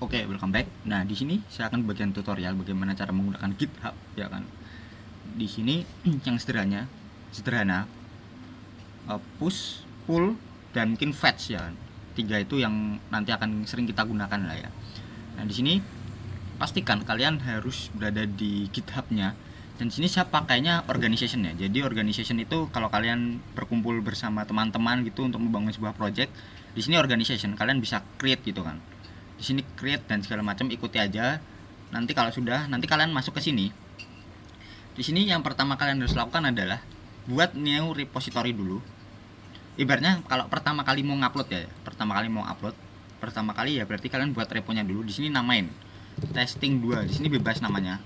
Oke, welcome back. Nah, di sini saya akan bagian tutorial bagaimana cara menggunakan GitHub, ya kan. Di sini yang sederhana, push, pull, dan mungkin fetch ya kan. Tiga itu yang nanti akan sering kita gunakan lah ya. Nah, di sini pastikan kalian harus berada di GitHub-nya. Dan di sini saya pakainya organization ya. Jadi organization itu kalau kalian berkumpul bersama teman-teman gitu untuk membangun sebuah project, di sini organization kalian bisa create gitu kan. Di sini create dan segala macam, ikuti aja. Nanti kalau sudah, nanti kalian masuk ke sini. Di sini yang pertama kalian harus lakukan adalah buat new repository dulu. Ibaratnya kalau pertama kali mau ngupload ya, pertama kali ya berarti kalian buat reponya dulu. Di sini namain testing 2. Di sini bebas namanya.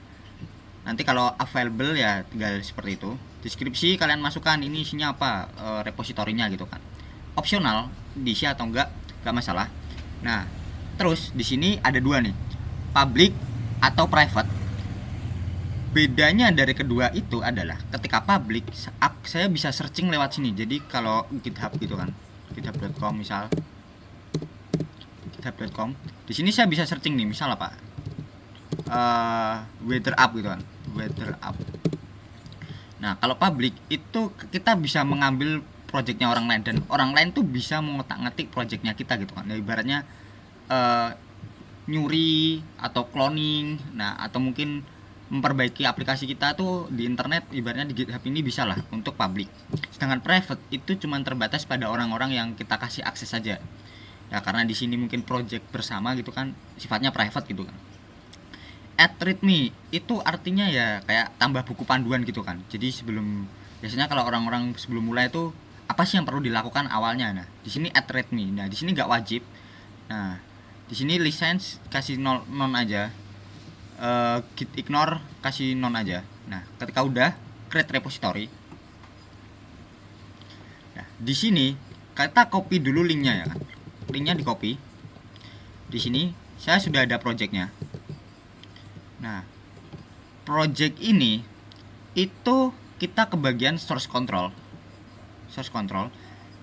Nanti kalau available ya tinggal seperti itu. Deskripsi kalian masukkan ini isinya apa, repositorinya gitu kan. Opsional diisi atau enggak masalah. Nah, terus di sini ada dua nih, public atau private. Bedanya dari kedua itu adalah ketika public saya bisa searching lewat sini. Jadi kalau GitHub gitu kan, github.com misal, github.com. Di sini saya bisa searching nih, misal apa? Weather up gitu kan, weather up. Nah, kalau public itu kita bisa mengambil projectnya orang lain, dan orang lain tuh bisa mengotak-ngatik projectnya kita gitu kan. Nah, ibaratnya nyuri atau cloning, nah atau mungkin memperbaiki aplikasi kita tuh di internet, ibaratnya di GitHub ini bisa lah untuk public. Sedangkan private itu cuma terbatas pada orang-orang yang kita kasih akses saja. Ya karena di sini mungkin project bersama gitu kan, sifatnya private gitu kan. Add readme itu artinya ya kayak tambah buku panduan gitu kan. Jadi biasanya kalau orang-orang sebelum mulai itu apa sih yang perlu dilakukan awalnya. Nah, di sini add readme. Nah, di sini nggak wajib. Nah, di sini license kasih non aja. Git ignore kasih non aja. Nah, ketika udah create repository. Nah, di sini kita copy dulu linknya ya kan. Linknya di copy. Di sini saya sudah ada projectnya. Nah, project ini itu kita ke bagian source control. Source control.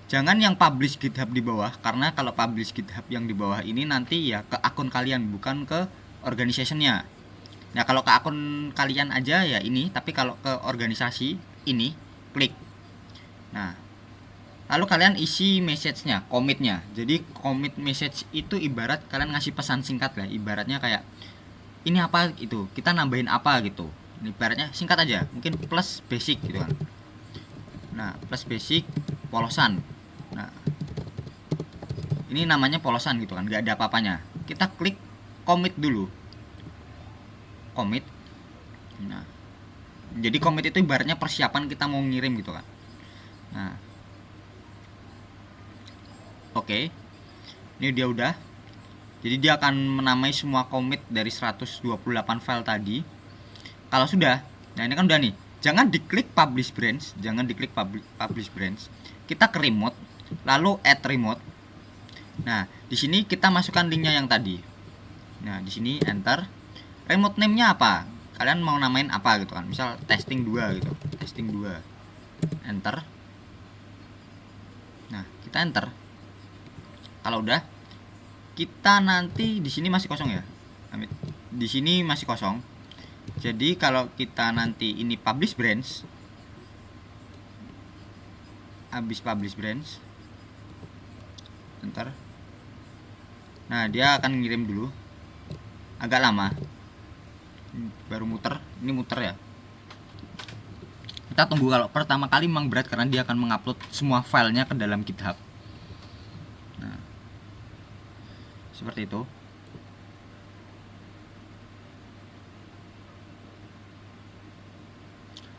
Jangan yang publish GitHub di bawah, karena kalau publish GitHub yang di bawah ini nanti ya ke akun kalian, bukan ke organization-nya. Nah, kalau ke akun kalian aja ya ini, tapi kalau ke organisasi ini klik. Nah, lalu kalian isi message-nya, commit-nya. Jadi commit message itu ibarat kalian ngasih pesan singkat lah, ibaratnya kayak ini apa itu, kita nambahin apa gitu. Ibaratnya singkat aja, mungkin plus basic gitu kan. Nah, plus basic polosan. Nah, ini namanya polosan gitu kan, gak ada apa-apanya. Kita klik commit dulu. Commit. Nah, jadi commit itu ibaratnya persiapan kita mau ngirim gitu kan. Nah, oke. Ini dia udah. Jadi dia akan menamai semua commit dari 128 file tadi. Kalau sudah, nah ini kan udah nih. Jangan diklik publish branch, publish branch. Kita ke remote, lalu add remote. Nah, di sini kita masukkan linknya yang tadi. Nah, di sini enter. Remote name-nya apa? Kalian mau namain apa gitu kan? Misal testing 2 gitu. Testing 2. Enter. Nah, kita enter. Kalau udah, kita nanti di sini masih kosong ya. Di sini masih kosong. Jadi kalau kita nanti ini publish branch, habis publish branch, enter. Nah, dia akan ngirim dulu. Agak lama. Baru muter, ini muter ya. Kita tunggu. Kalau pertama kali memang berat karena dia akan mengupload semua filenya ke dalam GitHub. Nah, seperti itu.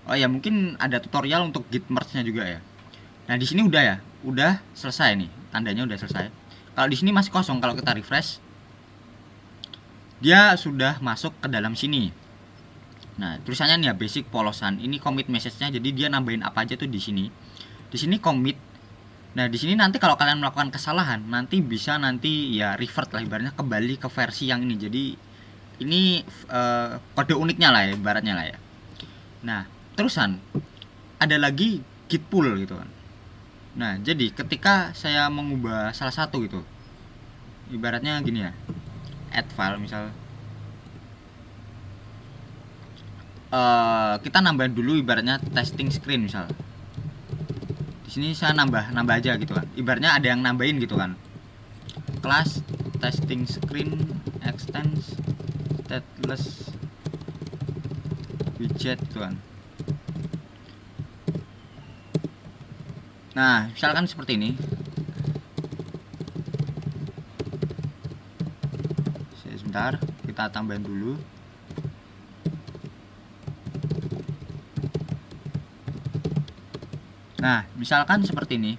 Oh ya, mungkin ada tutorial untuk git merge-nya juga ya. Nah, di sini udah ya, udah selesai nih, tandanya udah selesai. Kalau di sini masih kosong, kalau kita refresh, dia sudah masuk ke dalam sini. Nah, tulisannya nih ya, basic polosan. Ini commit message-nya, jadi dia nambahin apa aja tuh di sini. Di sini commit. Nah, di sini nanti kalau kalian melakukan kesalahan, nanti bisa nanti ya revert lah, ibaratnya kembali ke versi yang ini. Jadi ini kode uniknya lah ya, ibaratnya lah ya. Nah, terusan ada lagi git pull gitu kan. Nah, jadi ketika saya mengubah salah satu gitu, ibaratnya gini ya, add file, misal kita nambahin dulu ibaratnya testing screen misal. Di sini saya nambah aja gitu kan. Ibaratnya ada yang nambahin gitu kan. Class testing screen extends stateless widget gitu kan. Nah, misalkan seperti ini. Sebentar, kita tambahin dulu. Nah, misalkan seperti ini.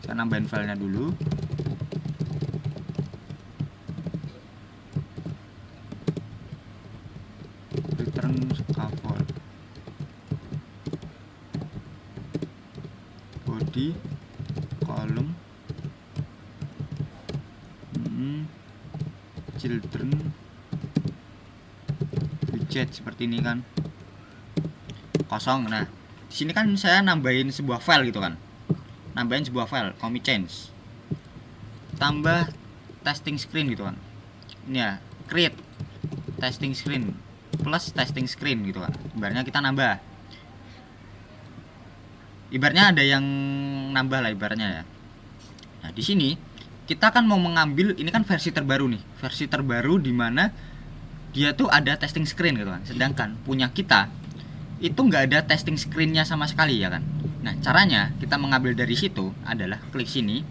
Saya nambahin filenya dulu. Return scaffold. Body column children widget seperti ini kan, kosong. Nah, di sini kan saya nambahin sebuah file gitu kan, nambahin sebuah file commit change tambah testing screen gitu kan. Ini ya, create testing screen plus testing screen gitu kan. Ibaratnya kita nambah, ibaratnya ada yang nambah lah ibaratnya ya. Nah, di sini kita kan mau mengambil, ini kan versi terbaru nih, versi terbaru di mana dia tuh ada testing screen gitu kan. Sedangkan punya kita itu nggak ada testing screennya sama sekali ya kan. Nah, caranya kita mengambil dari situ adalah klik sini.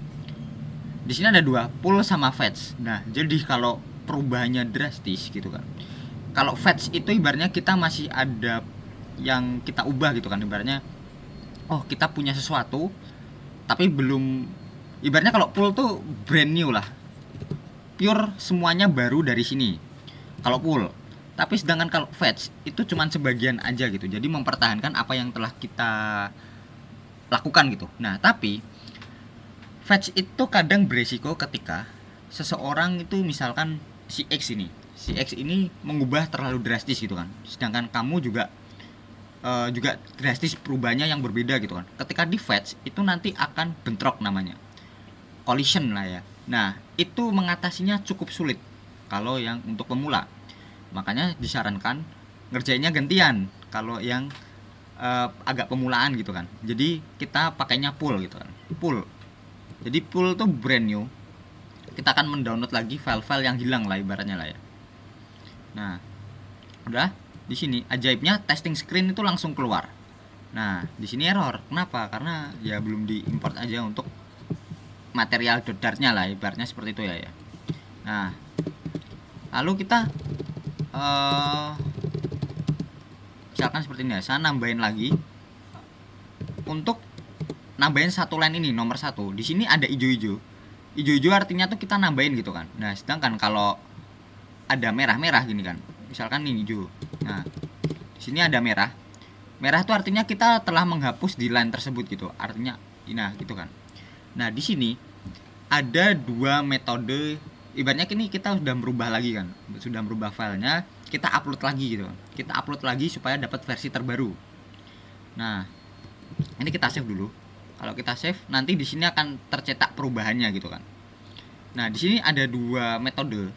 Di sini ada dua, pull sama fetch. Nah, jadi kalau perubahannya drastis gitu kan. Kalau fetch itu ibaratnya kita masih ada yang kita ubah gitu kan. Ibaratnya, oh kita punya sesuatu tapi belum. Ibaratnya kalau pull tuh brand new lah, pure semuanya baru dari sini kalau pull. Tapi sedangkan kalau fetch itu cuman sebagian aja gitu, jadi mempertahankan apa yang telah kita lakukan gitu. Nah, tapi fetch itu kadang beresiko ketika seseorang itu misalkan si X ini mengubah terlalu drastis gitu kan, sedangkan kamu juga drastis perubahannya yang berbeda gitu kan. Ketika di fetch itu nanti akan bentrok, namanya collision lah ya. Nah, itu mengatasinya cukup sulit kalau yang untuk pemula. Makanya disarankan ngerjainnya gantian kalau yang agak pemulaan gitu kan. Jadi kita pakainya pull gitu kan. Pull. Jadi pull tuh brand new. Kita akan mendownload lagi file-file yang hilang lah ibaratnya lah ya. Nah, udah di sini ajaibnya testing screen itu langsung keluar. Nah, di sini error. Kenapa? Karena ya belum diimport aja untuk material .dart-nya lah ibaratnya seperti itu ya. Nah, lalu kita misalkan seperti ini ya, saya nambahin lagi untuk nambahin satu line ini, nomor 1. Di sini ada hijau-hijau. Hijau-hijau artinya tuh kita nambahin gitu kan. Nah, sedangkan kalau ada merah-merah gini kan, misalkan ini hijau. Nah, di sini ada merah. Merah itu artinya kita telah menghapus di line tersebut gitu. Artinya, nah gitu kan. Nah, di sini ada dua metode. Ibaratnya kini kita sudah merubah lagi kan, sudah merubah filenya, kita upload lagi gitu. Kita upload lagi supaya dapat versi terbaru. Nah, ini kita save dulu. Kalau kita save, nanti di sini akan tercetak perubahannya gitu kan. Nah, di sini ada dua metode.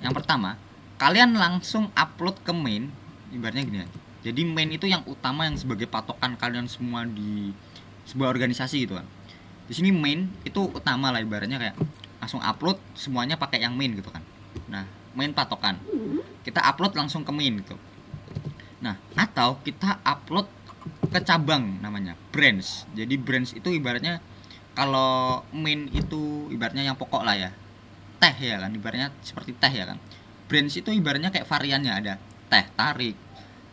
Yang pertama, kalian langsung upload ke main, ibaratnya gini ya. Jadi main itu yang utama, yang sebagai patokan kalian semua di sebuah organisasi gitu kan. Di sini main itu utama lah ibaratnya, kayak langsung upload semuanya pakai yang main gitu kan. Nah, main patokan. Kita upload langsung ke main gitu. Nah, atau kita upload ke cabang namanya branch. Jadi branch itu ibaratnya kalau main itu ibaratnya yang pokok lah ya. Teh ya kan, ibaratnya seperti teh ya kan. Branch itu ibaratnya kayak variannya, ada teh tarik,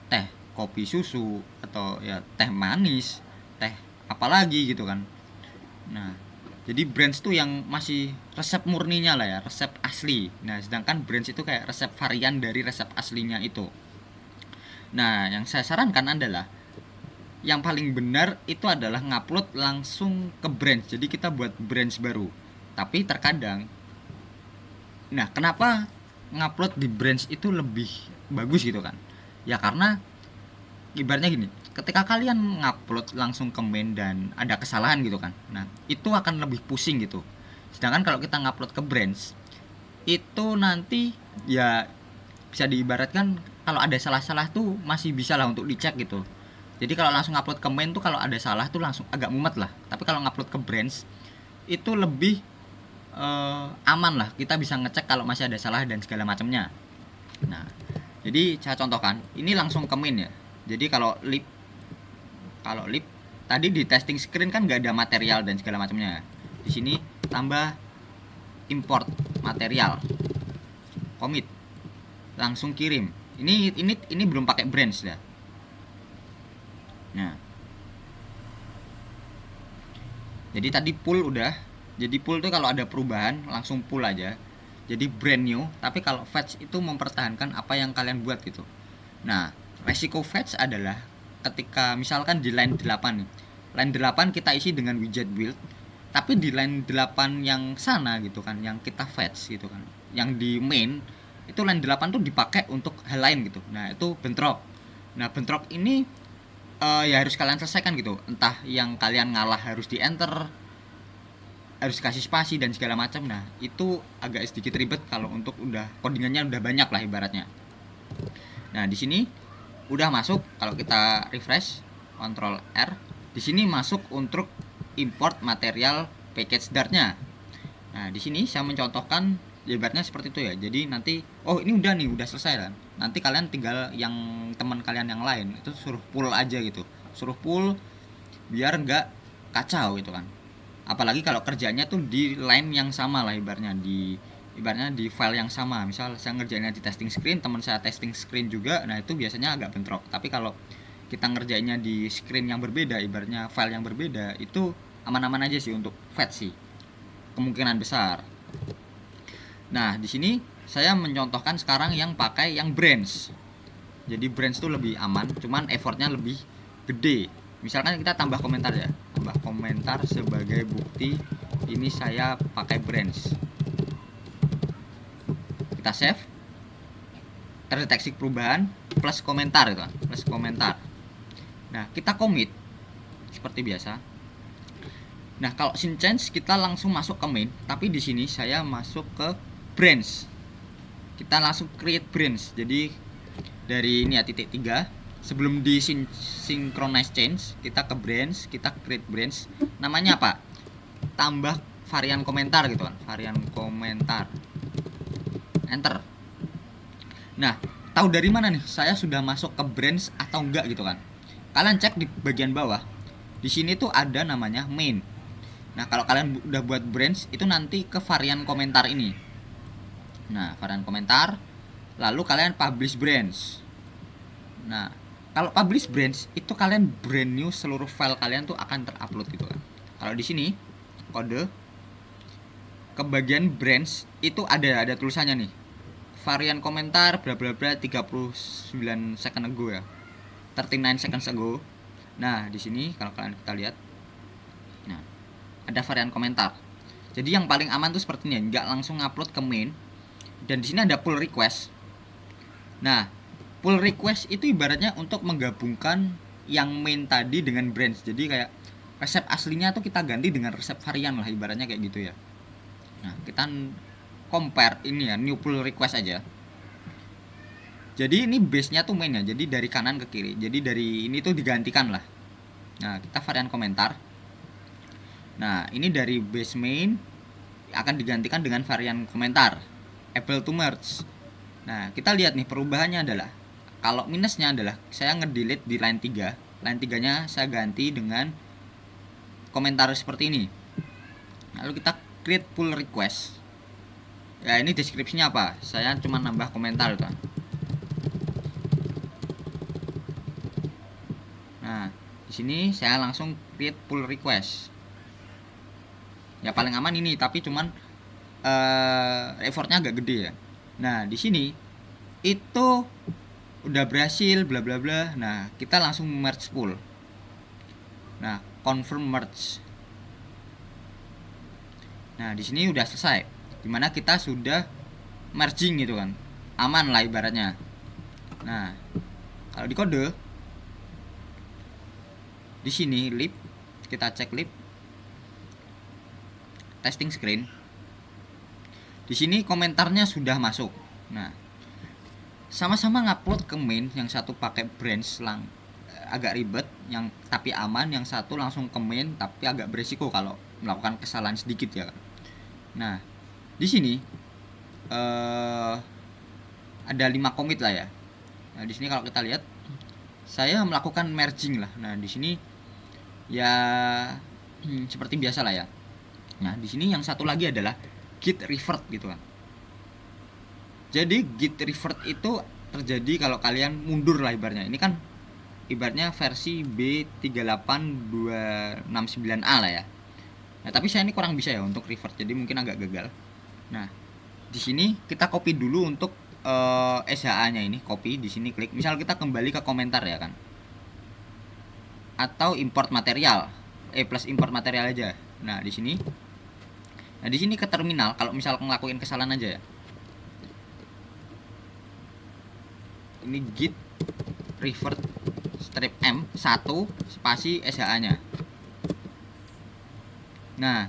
teh kopi susu, atau ya teh manis, teh apalagi gitu kan. Nah, jadi branch itu yang masih resep murninya lah ya, resep asli. Nah, sedangkan branch itu kayak resep varian dari resep aslinya itu. Nah, yang saya sarankan adalah yang paling benar itu adalah ngupload langsung ke branch. Jadi kita buat branch baru. Tapi terkadang, nah kenapa ngupload di branch itu lebih bagus gitu kan? Ya karena ibaratnya gini, ketika kalian ngupload langsung ke main dan ada kesalahan gitu kan, nah itu akan lebih pusing gitu. Sedangkan kalau kita ngupload ke branch itu nanti ya bisa diibaratkan kalau ada salah-salah tuh masih bisa lah untuk dicek gitu. Jadi kalau langsung upload ke main tuh kalau ada salah tuh langsung agak mumet lah. Tapi kalau ngupload ke branch itu lebih aman lah, kita bisa ngecek kalau masih ada salah dan segala macamnya. Nah, jadi saya contohkan, ini langsung ke main ya. Jadi kalau lip tadi di testing screen kan nggak ada material dan segala macamnya. Di sini tambah import material, commit, langsung kirim. Ini belum pakai branch ya. Nah, jadi tadi pull udah. Jadi pull tuh kalau ada perubahan langsung pull aja. Jadi brand new. Tapi kalau fetch itu mempertahankan apa yang kalian buat gitu. Nah, resiko fetch adalah ketika misalkan di line 8 nih. Line 8 kita isi dengan widget build. Tapi di line 8 yang sana gitu kan, yang kita fetch gitu kan, yang di main itu line 8 tuh dipakai untuk hal lain gitu. Nah, itu bentrok. Nah, bentrok ini ya harus kalian selesaikan gitu. Entah yang kalian ngalah harus di enter, harus kasih spasi dan segala macam. Nah, itu agak sedikit ribet kalau untuk udah codingannya udah banyak lah ibaratnya. Nah, di sini udah masuk. Kalau kita refresh Ctrl R, di sini masuk untuk import material package Dart-nya. Nah, di sini saya mencontohkan ibaratnya seperti itu ya. Jadi nanti ini udah selesai kan. Nanti kalian tinggal yang teman kalian yang lain itu suruh pull aja gitu. Suruh pull biar nggak kacau gitu kan. Apalagi kalau kerjanya tuh di line yang sama lah ibaratnya di file yang sama. Misal saya ngerjainnya di testing screen, teman saya testing screen juga, nah itu biasanya agak bentrok. Tapi kalau kita ngerjainnya di screen yang berbeda, ibaratnya file yang berbeda, itu aman-aman aja sih untuk fetch sih, kemungkinan besar. Nah, di sini saya mencontohkan sekarang yang pakai yang branch. Jadi branch tuh lebih aman, cuman effortnya lebih gede. Misalkan kita tambah komentar ya, tambah komentar sebagai bukti ini saya pakai branch. Kita save, terdeteksi perubahan plus komentar gitu kan, plus komentar. Nah, kita commit seperti biasa. Nah, kalau scene change kita langsung masuk ke main, tapi di sini saya masuk ke branch. Kita langsung create branch. Jadi dari ini ya titik 3, sebelum di synchronize change, kita ke branch, kita create branch. Namanya apa? Tambah varian komentar gitu kan, varian komentar. Enter. Nah, tahu dari mana nih saya sudah masuk ke branch atau enggak gitu kan? Kalian cek di bagian bawah. Di sini tuh ada namanya main. Nah, kalau kalian udah buat branch itu nanti ke varian komentar ini. Nah, varian komentar, lalu kalian publish branch. Nah, kalau publish branch itu kalian brand new, seluruh file kalian tuh akan terupload gitu kan. Kalau di sini kode ke bagian branch itu ada tulisannya nih. Varian komentar bla bla bla 39 second ago ya. 39 seconds ago. Nah, di sini kalau kalian kita lihat. Nah, ada varian komentar. Jadi yang paling aman tuh seperti ini, nggak langsung upload ke main. Dan di sini ada pull request. Nah, pull request itu ibaratnya untuk menggabungkan yang main tadi dengan branch. Jadi kayak resep aslinya tuh kita ganti dengan resep varian lah ibaratnya kayak gitu ya. Nah, kita compare ini ya, new pull request aja. Jadi ini base-nya tuh main ya. Jadi dari kanan ke kiri. Jadi dari ini tuh digantikan lah. Nah, kita varian komentar. Nah, ini dari base main akan digantikan dengan varian komentar. Able to merge. Nah, kita lihat nih perubahannya adalah kalau minusnya adalah saya ngedelete di line 3. Line 3-nya saya ganti dengan komentar seperti ini. Lalu kita create pull request. Ya, ini deskripsinya apa? Saya cuma nambah komentar kan. Nah, di sini saya langsung create pull request. Ya paling aman ini, tapi cuman effortnya agak gede ya. Nah, di sini itu udah berhasil bla bla bla. Nah, kita langsung merge pull. Nah, confirm merge. Nah, di sini udah selesai. Dimana kita sudah merging gitu kan. Aman lah ibaratnya. Nah, kalau di kode Di sini lib, kita cek lib testing screen. Di sini komentarnya sudah masuk. Nah, sama-sama ngupload ke main, yang satu pakai branch agak ribet, yang tapi aman, yang satu langsung ke main tapi agak beresiko kalau melakukan kesalahan sedikit ya. Nah, di sini ada 5 commit lah ya. Nah, di sini kalau kita lihat saya melakukan merging lah. Nah, di sini ya seperti biasa lah ya. Nah, di sini yang satu lagi adalah git revert gitu kan. Jadi git revert itu terjadi kalau kalian mundur lah ibaratnya. Ini kan ibaratnya versi B38269A lah ya. Nah, tapi saya ini kurang bisa ya untuk revert, jadi mungkin agak gagal. Nah, di sini kita copy dulu untuk SHA-nya ini, copy di sini klik. Misal kita kembali ke komentar ya kan. Atau import material. Plus import material aja. Nah, di sini. Nah, di sini ke terminal kalau misal ngelakuin kesalahan aja ya. Ini git revert strip m 1 spasi SHA-nya. Nah,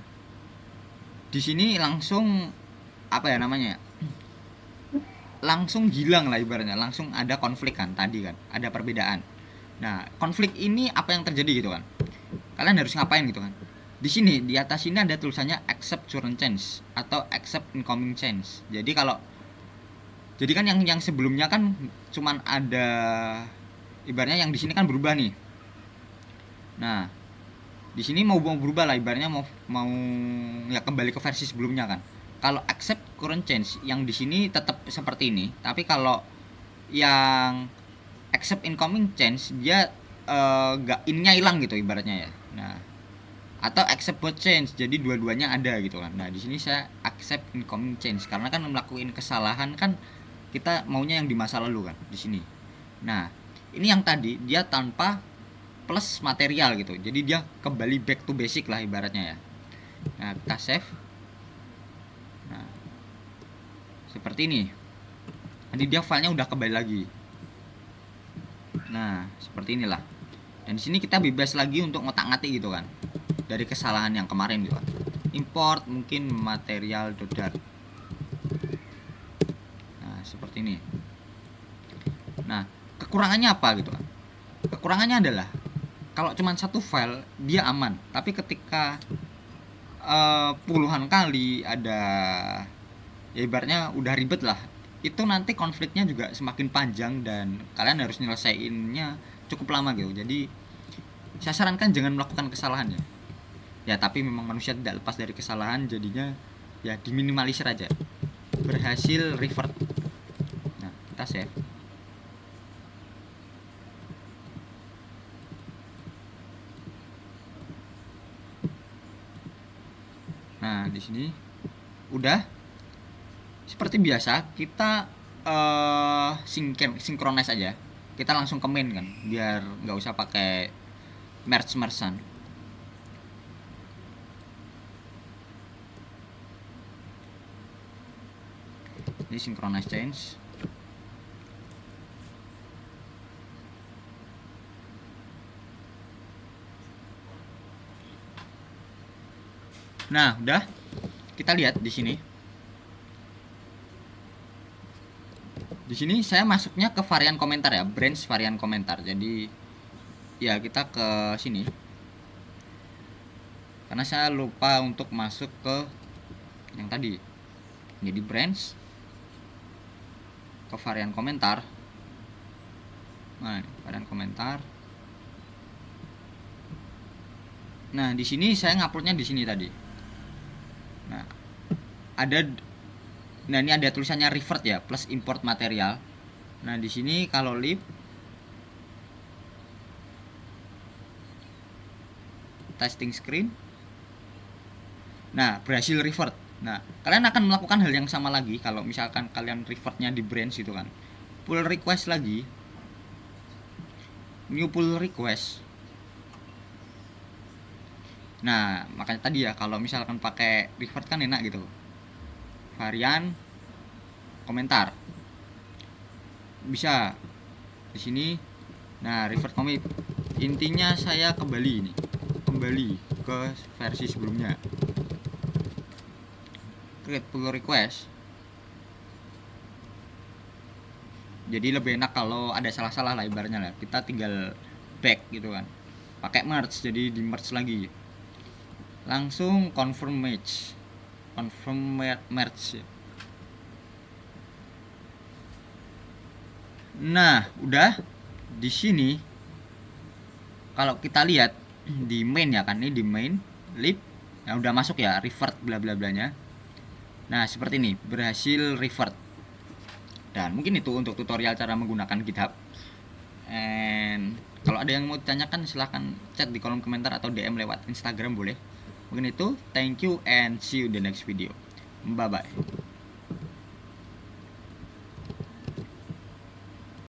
di sini langsung apa ya namanya? Langsung hilang lah ibaratnya, langsung ada konflik kan tadi kan, ada perbedaan. Nah, konflik ini apa yang terjadi gitu kan? Kalian harus ngapain gitu kan? Di sini di atas ini ada tulisannya accept current change atau accept incoming change. Jadi kan yang sebelumnya kan cuman ada ibaratnya, yang di sini kan berubah nih. Nah, di sini mau berubah lah ibaratnya, mau ya kembali ke versi sebelumnya kan. Kalau accept current change yang di sini tetap seperti ini, tapi kalau yang accept incoming change dia gak innya hilang gitu ibaratnya ya. Nah, atau accept both change, jadi dua-duanya ada gitu kan. Nah, di sini saya accept incoming change karena kan melakukan kesalahan kan, kita maunya yang di masa lalu kan di sini. Nah, ini yang tadi dia tanpa plus material gitu, jadi dia kembali back to basic lah ibaratnya ya. Nah, kita save. Nah, seperti ini. Nanti dia filenya udah kembali lagi. Nah, seperti inilah. Dan di sini kita bebas lagi untuk ngotak-ngatik gitu kan, dari kesalahan yang kemarin gitu kan. Import mungkin material dodar. Nah, seperti ini. Nah, kekurangannya apa gitu kan? Kekurangannya adalah kalau cuma satu file dia aman, tapi ketika puluhan kali ada, ya ibaratnya udah ribet lah, itu nanti konfliknya juga semakin panjang dan kalian harus nyelesainnya cukup lama gitu. Jadi saya sarankan jangan melakukan kesalahan ya. Ya, tapi memang manusia tidak lepas dari kesalahan, jadinya ya diminimalisir aja. Berhasil revert. Nah, kita save. Nah, di sini udah seperti biasa kita synchronize aja. Kita langsung ke main kan, biar nggak usah pakai merge-mergean. Ini synchronize change. Nah, udah. Kita lihat di sini. Di sini saya masuknya ke varian komentar ya, branch varian komentar. Jadi ya kita ke sini. Karena saya lupa untuk masuk ke yang tadi. Jadi branch ke varian komentar. Nah, varian komentar. Nah, di sini saya nguploadnya di sini tadi. Nah, ini ada tulisannya revert ya, plus import material. Nah, di sini kalau lib testing screen. Nah, berhasil revert. Nah, kalian akan melakukan hal yang sama lagi kalau misalkan kalian revertnya di branch itu kan. Pull request lagi. New pull request. Nah, makanya tadi ya kalau misalkan pakai revert kan enak gitu. Varian komentar. Bisa di sini. Nah, revert commit. Intinya saya kembali ke versi sebelumnya, create pull request. Jadi lebih enak kalau ada salah-salah lah ibaratnya lah, kita tinggal back gitu kan, pakai merge, jadi di merge lagi, langsung confirm merge. Nah, udah di sini kalau kita lihat di main ya kan, ini di main lib yang udah masuk ya, revert bla bla blanya. Nah, seperti ini berhasil revert. Dan mungkin itu untuk tutorial cara menggunakan GitHub. And kalau ada yang mau ditanyakan silahkan chat di kolom komentar atau DM lewat Instagram boleh. Mungkin itu, thank you and see you in the next video. Bye bye.